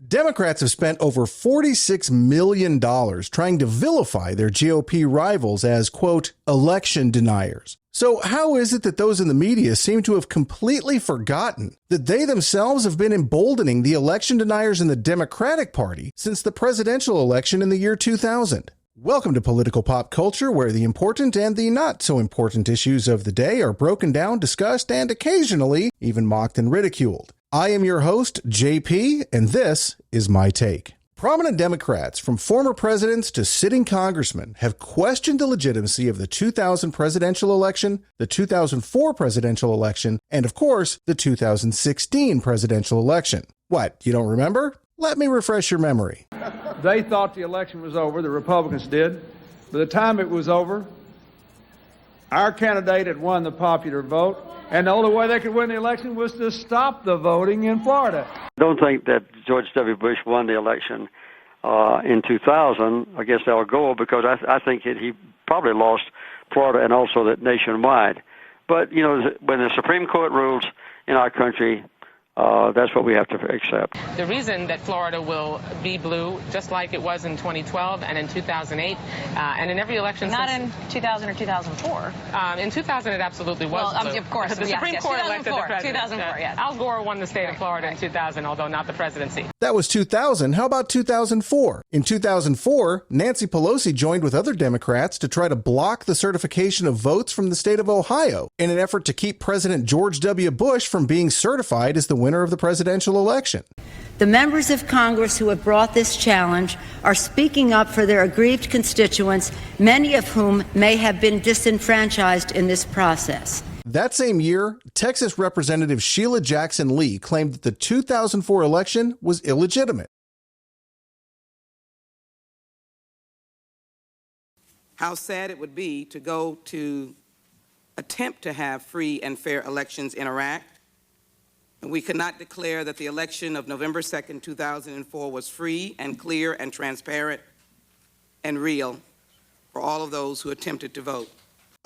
Democrats have spent over $46 million trying to vilify their GOP rivals as, quote, election deniers. So how is it that those in the media seem to have completely forgotten that they themselves have been emboldening the election deniers in the Democratic Party since the presidential election in the year 2000? Welcome to Political Pop Culture, where the important and the not so important issues of the day are broken down, discussed, and occasionally even mocked and ridiculed. I am your host, JP, and this is my take. Prominent Democrats, from former presidents to sitting congressmen, have questioned the legitimacy of the 2000 presidential election, the 2004 presidential election, and of course, the 2016 presidential election. What, you don't remember? Let me refresh your memory. They thought the election was over, the Republicans did. By the time it was over, our candidate had won the popular vote, and the only way they could win the election was to stop the voting in Florida. I don't think that George W. Bush won the election in 2000 against Al Gore, because I think he probably lost Florida and also that nationwide. But, you know, when the Supreme Court rules in our country, that's what we have to accept. The reason that Florida will be blue, just like it was in 2012 and in 2008, and in every election Not in 2000 or 2004. In 2000, it absolutely was blue. Of course. The Supreme Court elected the president. 2004, yes. Al Gore won the state of Florida in 2000, although not the presidency. That was 2000. How about 2004? In 2004, Nancy Pelosi joined with other Democrats to try to block the certification of votes from the state of Ohio in an effort to keep President George W. Bush from being certified as the winner of the presidential election. The members of Congress who have brought this challenge are speaking up for their aggrieved constituents, many of whom may have been disenfranchised in this process. That same year, Texas Representative Sheila Jackson Lee claimed that the 2004 election was illegitimate. How sad it would be to go to attempt to have free and fair elections in Iraq, and we could not declare that the election of November 2nd, 2004 was free and clear and transparent and real for all of those who attempted to vote.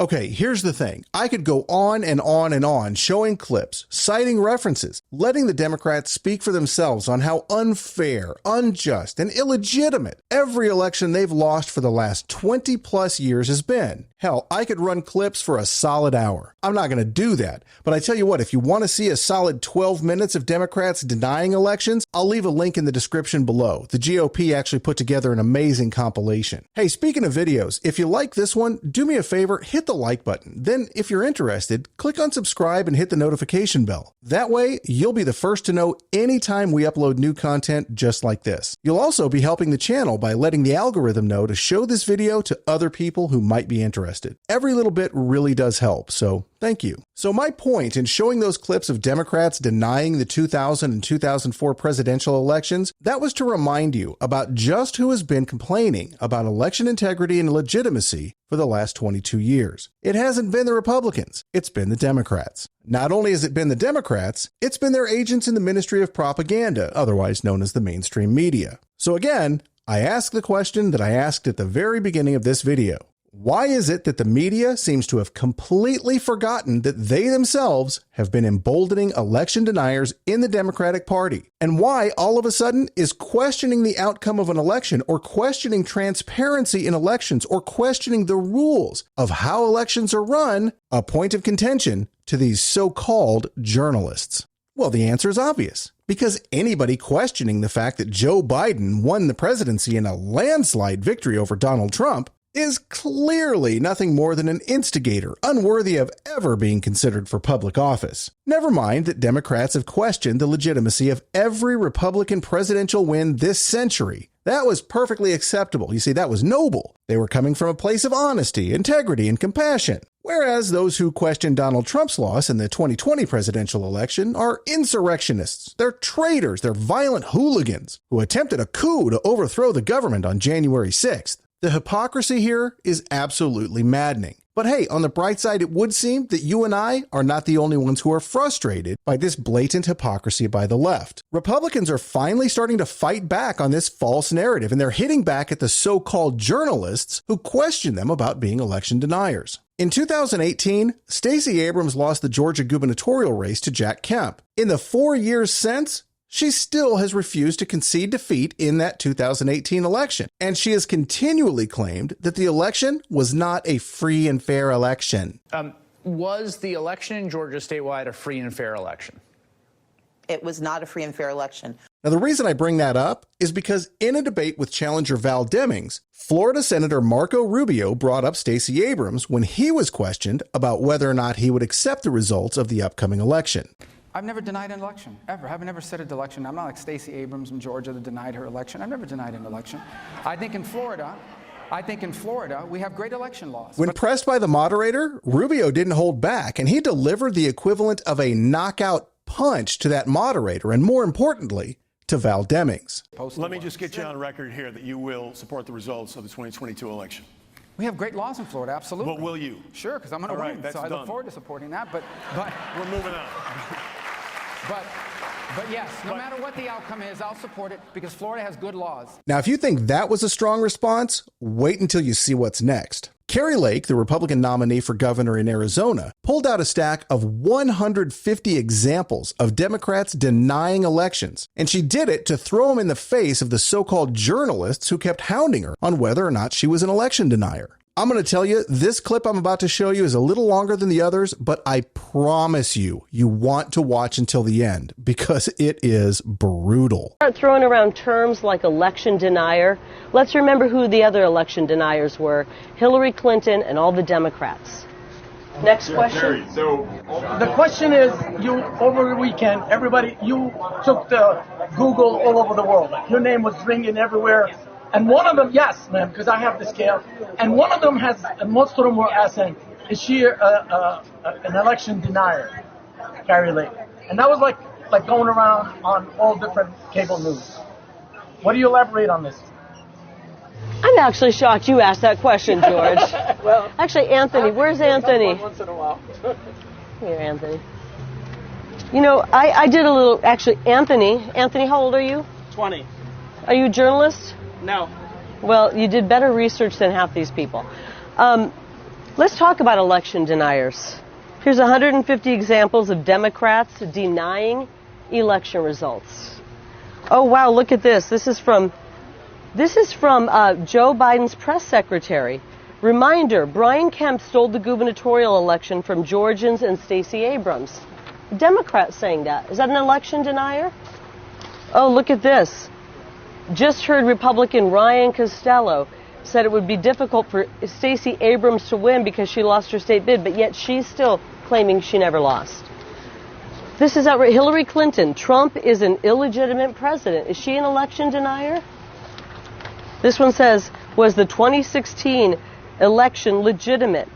Okay, here's the thing. I could go on and on and on, showing clips, citing references, letting the Democrats speak for themselves on how unfair, unjust, and illegitimate every election they've lost for the last 20 plus years has been. Hell, I could run clips for a solid hour. I'm not going to do that. But I tell you what, if you want to see a solid 12 minutes of Democrats denying elections, I'll leave a link in the description below. The GOP actually put together an amazing compilation. Hey, speaking of videos, if you like this one, do me a favor, hit the like button. Then, if you're interested, click on subscribe and hit the notification bell. That way, you'll be the first to know anytime we upload new content just like this. You'll also be helping the channel by letting the algorithm know to show this video to other people who might be interested. Every little bit really does help, so thank you. So my point in showing those clips of Democrats denying the 2000 and 2004 presidential elections, that was to remind you about just who has been complaining about election integrity and legitimacy for the last 22 years. It hasn't been the Republicans, it's been the Democrats. Not only has it been the Democrats, it's been their agents in the Ministry of Propaganda, otherwise known as the mainstream media. So again, I ask the question that I asked at the very beginning of this video. Why is it that the media seems to have completely forgotten that they themselves have been emboldening election deniers in the Democratic Party? And why all of a sudden is questioning the outcome of an election, or questioning transparency in elections, or questioning the rules of how elections are run a point of contention to these so-called journalists? Well, the answer is obvious. Because anybody questioning the fact that Joe Biden won the presidency in a landslide victory over Donald Trump is clearly nothing more than an instigator unworthy of ever being considered for public office. Never mind that Democrats have questioned the legitimacy of every Republican presidential win this century. That was perfectly acceptable. You see, that was noble. They were coming from a place of honesty, integrity, and compassion. Whereas those who question Donald Trump's loss in the 2020 presidential election are insurrectionists. They're traitors. They're violent hooligans who attempted a coup to overthrow the government on January 6th. The hypocrisy here is absolutely maddening. But hey, on the bright side, it would seem that you and I are not the only ones who are frustrated by this blatant hypocrisy by the left. Republicans are finally starting to fight back on this false narrative, and they're hitting back at the so-called journalists who question them about being election deniers. In 2018, Stacey Abrams lost the Georgia gubernatorial race to Jack Kemp. In the 4 years since, she still has refused to concede defeat in that 2018 election, and she has continually claimed that the election was not a free and fair election. Was the election in Georgia statewide a free and fair election? It was not a free and fair election. Now, the reason I bring that up is because in a debate with challenger Val Demings, Florida Senator Marco Rubio brought up Stacey Abrams when he was questioned about whether or not he would accept the results of the upcoming election. I've never denied an election, ever. I've never said an election. I'm not like Stacey Abrams in Georgia that denied her election. I've never denied an election. I think in Florida, we have great election laws. When pressed by the moderator, Rubio didn't hold back, and he delivered the equivalent of a knockout punch to that moderator, and more importantly, to Val Demings. Let me just get you on record here that you will support the results of the 2022 election. We have great laws in Florida, absolutely. But will you? Sure, because I'm going to win, so I look forward to supporting that. But we're moving on. But yes, no matter what the outcome is, I'll support it because Florida has good laws. Now, if you think that was a strong response, wait until you see what's next. Carrie Lake, the Republican nominee for governor in Arizona, pulled out a stack of 150 examples of Democrats denying elections, and she did it to throw them in the face of the so-called journalists who kept hounding her on whether or not she was an election denier. I'm going to tell you, this clip I'm about to show you is a little longer than the others, but I promise you want to watch until the end because it is brutal. Start throwing around terms like election denier. Let's remember who the other election deniers were: Hillary Clinton and all the Democrats. Next question. So the question is, you over the weekend, you took the Google all over the world. Like your name was ringing everywhere. And one of them, yes, ma'am, because I have the scale. And one of them and most of them were asking, is she an election denier, Carrie Lake? And that was like going around on all different cable news. What do you elaborate on this? I'm actually shocked you asked that question, George. Well, actually, Anthony, where's Anthony? Once in a while. Here, Anthony. You know, I did a little, actually, Anthony, how old are you? 20. Are you a journalist? No. Well, you did better research than half these people. Let's talk about election deniers. Here's 150 examples of Democrats denying election results. Oh, wow, look at this. This is from Joe Biden's press secretary. Reminder, Brian Kemp stole the gubernatorial election from Georgians and Stacey Abrams. Democrats saying that. Is that an election denier? Oh, look at this. Just heard Republican Ryan Costello said it would be difficult for Stacey Abrams to win because she lost her state bid, but yet she's still claiming she never lost. This is outrageous. Hillary Clinton, Trump is an illegitimate president. Is she an election denier? This one says, was the 2016 election legitimate?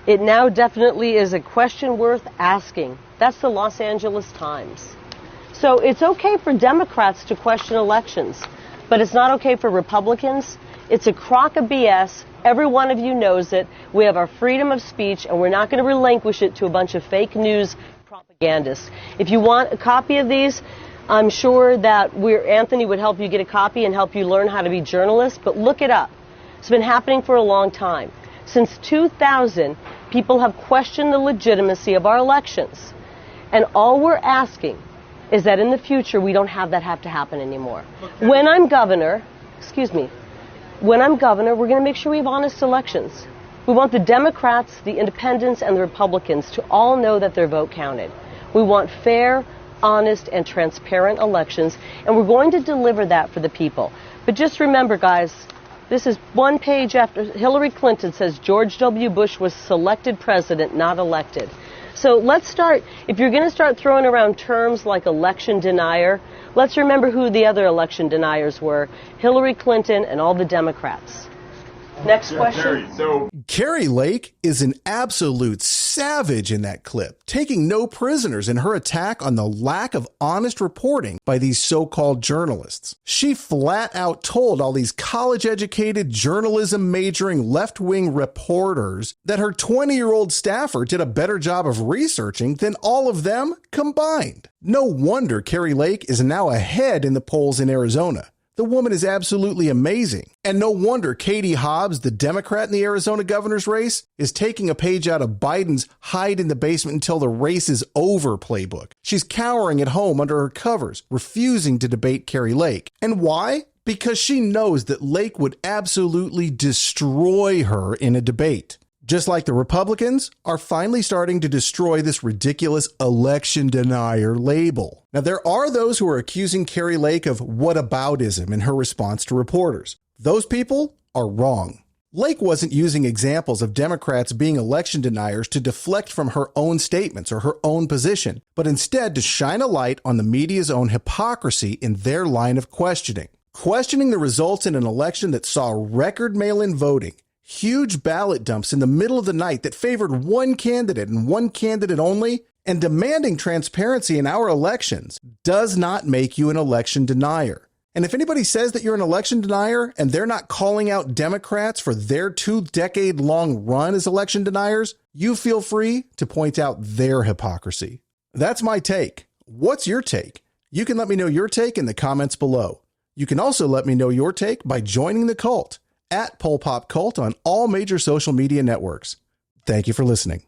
It now definitely is a question worth asking. That's the Los Angeles Times. So it's okay for Democrats to question elections, but it's not okay for Republicans. It's a crock of BS. Every one of you knows it. We have our freedom of speech, and we're not going to relinquish it to a bunch of fake news propagandists. If you want a copy of these, I'm sure that Anthony would help you get a copy and help you learn how to be journalists, but look it up. It's been happening for a long time. Since 2000, people have questioned the legitimacy of our elections, and all we're asking is that in the future we don't have that have to happen anymore. When I'm governor, we're going to make sure we have honest elections. We want the Democrats, the Independents, and the Republicans to all know that their vote counted. We want fair, honest, and transparent elections, and we're going to deliver that for the people. But just remember, guys, this is one page after Hillary Clinton says George W. Bush was selected president, not elected. So let's start, if you're going to start throwing around terms like election denier, let's remember who the other election deniers were: Hillary Clinton and all the Democrats. Next question. Carrie Lake is an absolute savage in that clip, taking no prisoners in her attack on the lack of honest reporting by these so-called journalists. She flat out told all these college-educated, journalism-majoring left-wing reporters that her 20-year-old staffer did a better job of researching than all of them combined. No wonder Carrie Lake is now ahead in the polls in Arizona. The woman is absolutely amazing. And no wonder Katie Hobbs, the Democrat in the Arizona governor's race, is taking a page out of Biden's hide in the basement until the race is over playbook. She's cowering at home under her covers, refusing to debate Kari Lake. And why? Because she knows that Lake would absolutely destroy her in a debate. Just like the Republicans are finally starting to destroy this ridiculous election denier label. Now, there are those who are accusing Kari Lake of whataboutism in her response to reporters. Those people are wrong. Lake wasn't using examples of Democrats being election deniers to deflect from her own statements or her own position, but instead to shine a light on the media's own hypocrisy in their line of questioning. Questioning the results in an election that saw record mail-in voting, huge ballot dumps in the middle of the night that favored one candidate and one candidate only, and demanding transparency in our elections does not make you an election denier. And if anybody says that you're an election denier and they're not calling out Democrats for their 2-decade-long run as election deniers, you feel free to point out their hypocrisy. That's my take. What's your take? You can let me know your take in the comments below. You can also let me know your take by joining the cult at PolPopCult on all major social media networks. Thank you for listening.